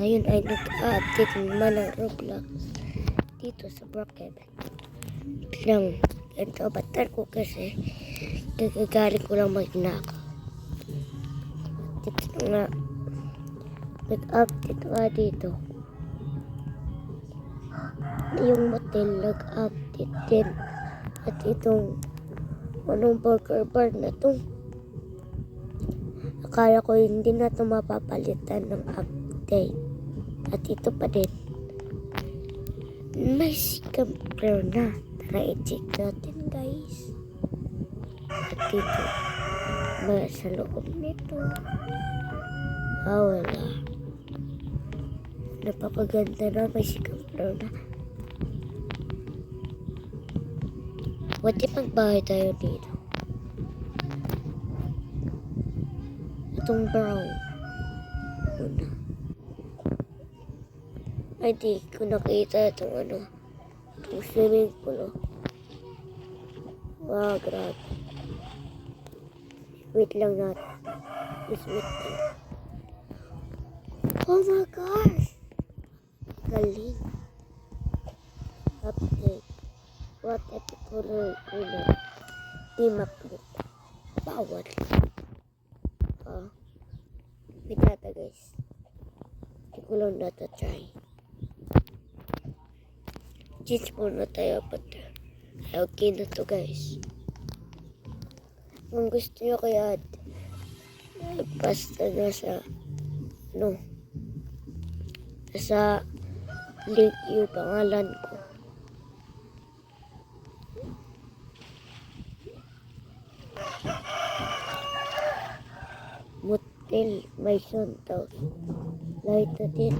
Ngayon ay nag-update naman ng Roblox dito sa Brookhaven. Lang, ito batal ko kasi nagagaling ko lang magnakaw. Dito nga, nag-update nga dito. Yung motel nag-update din. At itong anong burger bar na to. Akala ko hindi na ito mapapalitan ng update. At ito pa din. May scamper na. Tara i-check natin guys. At dito. May sa loob nito. Wala. Napakaganda na. May scamper na. What if magbahay tayo dito? Itong brown. Una. Ay di ko nakita itong ano. Itong swimming pool. Wow, grabe. Wait lang natin. Just wait lang. Oh my gosh! Galing. Update. What if color ulo? Di maklik. Bawal. Wait nata guys. Hindi ko lang nata try. Change muna tayo but okay na to guys. Kung gusto nyo kaya basta na sa sa link yung pangalan ko. Motel may suntaw. Light na din.